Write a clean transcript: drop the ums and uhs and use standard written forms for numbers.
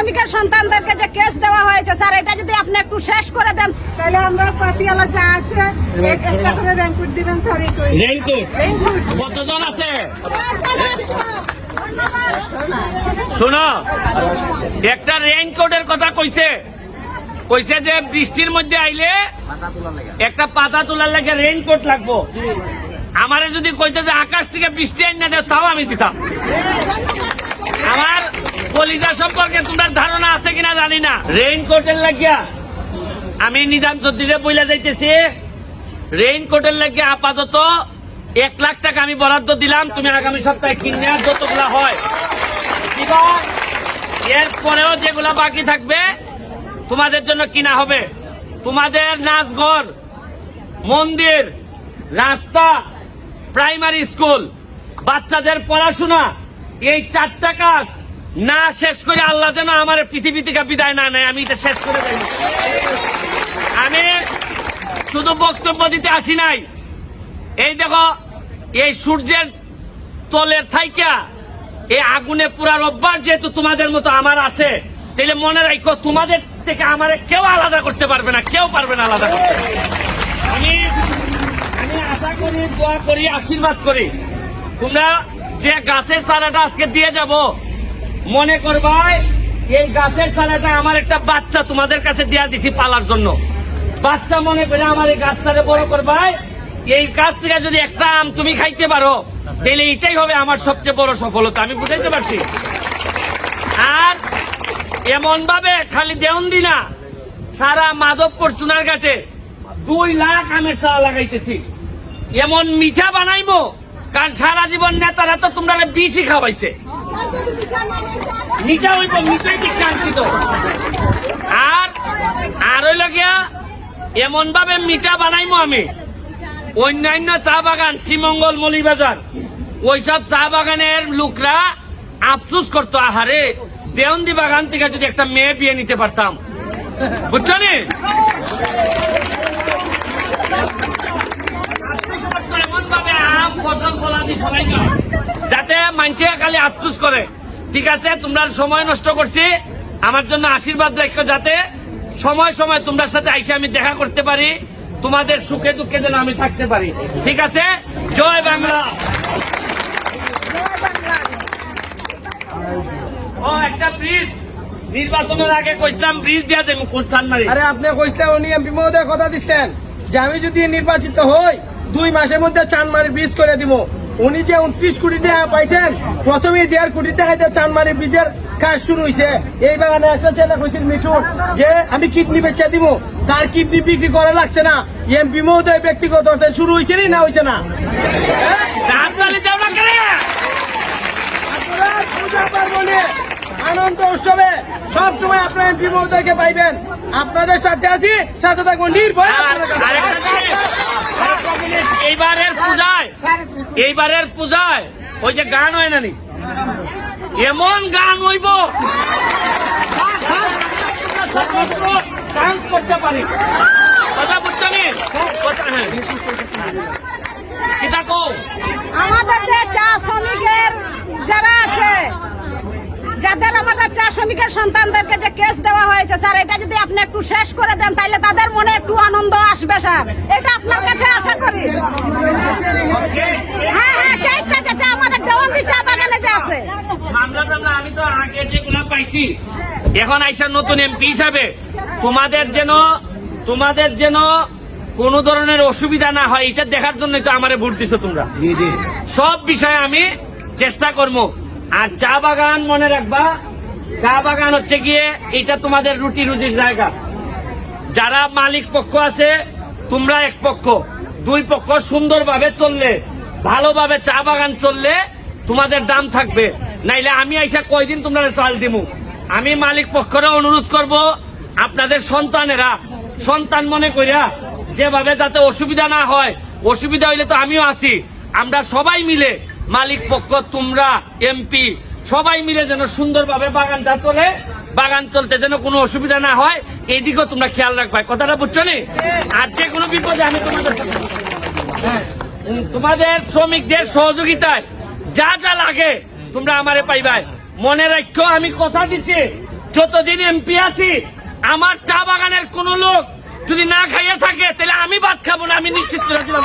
শ্রমিকের সন্তানদেরকে যে কেস দেওয়া হয়েছে স্যার, এটা যদি আপনি একটু শেষ করে দেন তাহলে আমরা পাতিয়ালা যা আছে একটা করে রেইনকোট দিবেন স্যার। রেইনকোট কতজন আছে শোনো, একটা রেইনকোটের কথা কইছে যে বৃষ্টির মধ্যে আইলে একটা পাতা তোলার লাগে রেইনকোট লাগবো। আমারে যদি কইতে যে আকাশ থেকে বৃষ্টি আইন না দেও, তাও আমি দিতাম। আমার কলিজা সম্পর্কে তোমার ধারণা আছে কিনা জানি না। রেইনকোটের লাগিয়া আমি নিজাম চৌধুরীরে বইলা যাইতেছি, রেইনকোটের লাগিয়া আপাতত 1 লাখ টাকা আমি বরাদ্দ দিলাম। তুমি আগামী সপ্তাহে কিনে যতগুলা হয় দিবা, এরপরেও যেগুলা বাকি থাকবে তোমাদের জন্য কিনা হবে। তোমাদের নাচঘর, মন্দির, রাস্তা, প্রাইমারি স্কুল, বাচ্চাদের পড়াশোনা, এই 4টা কাজ না শেষ করে আল্লাহ যেন আমার পৃথিবী থেকে বিদায় না নেয়। আমি এটা শেষ করে দেই। আমি শুধু বক্তব্য দিতে আসি নাই। এই দেখো, এই সূর্যের তলের থাইকা এই আগুনে পুরার অভ্যাস যেহেতু তোমাদের মতো আমার আছে, তাহলে মনে রাখো তোমাদের থেকে আমার কেউ আলাদা করতে পারবে না, কেউ পারবে না আলাদা করতে। আমি আশা করি, দোয়া করি, আশীর্বাদ করি, তোমরা যে গাছের চারাটা আজকে দিয়ে যাব, মনে করবা এই গাছের চারাটা আমার একটা বাচ্চা তোমাদের কাছে দেয়া দিছি পালার জন্য। বাচ্চা মনে করে আমার এই গাছটারে বড় করবা। এই গাছ থেকে যদি একটা আম তুমি খাইতে পারো, তাহলে এটাই হবে আমার সবচেয়ে বড় সফলতা। আমি বুঝাইতে পারছি। আর এমন ভাবে খালি দেওয়ন্দি না, সারা মাধবপুর চুনারঘাটে 2 লাখ আমের চারা লাগাইতেছি। এমন মিঠা বানাইবো, কারণ সারা জীবন নেতারা তো তোমরা বিষই খাওয়াইছে। মিঠা হইব, মিঠাই ঠিক কাঙ্ক্ষিত। আর হইল গিয়া এমন ভাবে মিঠা বানাইবো আমি, অন্যান্য চা বাগান, শ্রীমঙ্গল, মলিবাজার, ওইসব চা বাগানের লোকরা আফসোস করতো, আহারে দেওয়ন্দি বাগান থেকে যদি একটা মেয়ে বিয়ে নিতে পারতাম। বুঝছো নি? এমন ভাবে আম ফসল ফলাদি সবাই যাতে মানুষে খালি আফসোস করে। ঠিক আছে, তোমরা সময় নষ্ট করছি, আমার জন্য আশীর্বাদ রাখো, যাতে সময় সময় তোমরা সাথে আইসে আমি দেখা করতে পারি, তোমাদের সুখে দুঃখে যেন আমি থাকতে পারি। ঠিক আছে, জয় বাংলা। ও একটা ব্রিজ নির্বাচনের আগে কইছিলাম ব্রিজ দেওয়া যায় চানমারি। আরে আপনি কইছিলেন, উনি এমপি মহোদয় কথা দিচ্ছেন যে আমি যদি নির্বাচিত হই 2 মাসের মধ্যে চানমারি ব্রিজ করে দিব। উনি যে 29 কোটি টাকা পাইছেন, প্রথমে 1.5 কোটি টাকাতে চানমারি ব্রিজের কাজ শুরু হয়েছে। এই বাগানে একটা ছেলে কইছিল মিঠুন যে আমি কিডনি বেচা দিব, তার কিডনি বিক্রি করা লাগছে না। এমপি মহোদয় ব্যক্তিগত শুরু হয়েছে না হয়েছে না? পূজা পার্বণে আনন্দ উৎসবে সবসময় আপনার এমপি মহোদয়কে পাইবেন। আপনাদের সাথে আছি, সাথে থাকবো নির্ভয়। এইবারের পূজায় ওই যে গান হয় না, এমন গান হইব ডান্স করতে পারি। কথা বুঝছো নি? আমাদের যে চা শ্রমিকের যারা আছে, যাদের আমাদের চা শ্রমিকের সন্তানদেরকে যে কেস দেওয়া হয়েছে স্যার, এটা যদি আপনি একটু শেষ করে দেন তাহলে তাদের মনে একটু আনন্দ আসবে স্যার। এটা আপনার কাছে আশা করি। হ্যাঁ, কেসটা যে আমাদের দেওয়ান্দি চা বাগানে যে আছে, আমি তো আগে যেগুলো পাইছি, এখন আইসা নতুন এমপি হিসাবে তোমাদের যেন কোন ধরনের অসুবিধা না হয়, এটা দেখার জন্য তো আমারে ভোট দিছো তোমরা। সব বিষয়ে আমি চেষ্টা করবো। আর চা বাগান মনে রাখবা, চা বাগান হচ্ছে গিয়ে এটা তোমাদের রুটি রুজির জায়গা। যারা মালিক পক্ষ আছে, তোমরা এক পক্ষ, 2 পক্ষ সুন্দরভাবে চললে, ভালোভাবে চা বাগান চললে তোমাদের দাম থাকবে। নাইলে আমি আইসা কয়দিন তোমরা চাল দিমু। আমি মালিক পক্ষরে অনুরোধ করব, আপনাদের সন্তান মনে করিয়া যেভাবে যাতে অসুবিধা না হয়, অসুবিধা হইলে তো আমিও আছি, আমরা সবাই মিলে মালিক পক্ষ, তোমরা, এমপি সবাই মিলে যেন সুন্দরভাবে বাগানটা চলে, বাগান চলতে যেন কোনো অসুবিধা না হয়, এইদিকেও তোমরা খেয়াল রাখবা। কথাটা বুঝছো নি? আর যে কোনো বিপদে আমি তোমাদের শ্রমিকদের সহযোগিতায় যা যা লাগে তোমরা আমারে পাইবাই। মনে রাখো, আমি কথা দিছি যতদিন এমপি আছি আমার চা বাগানের কোন লোক যদি না খাইয়ে থাকে তাহলে আমি ভাত খাবো না, আমি নিশ্চিত করে দিলাম।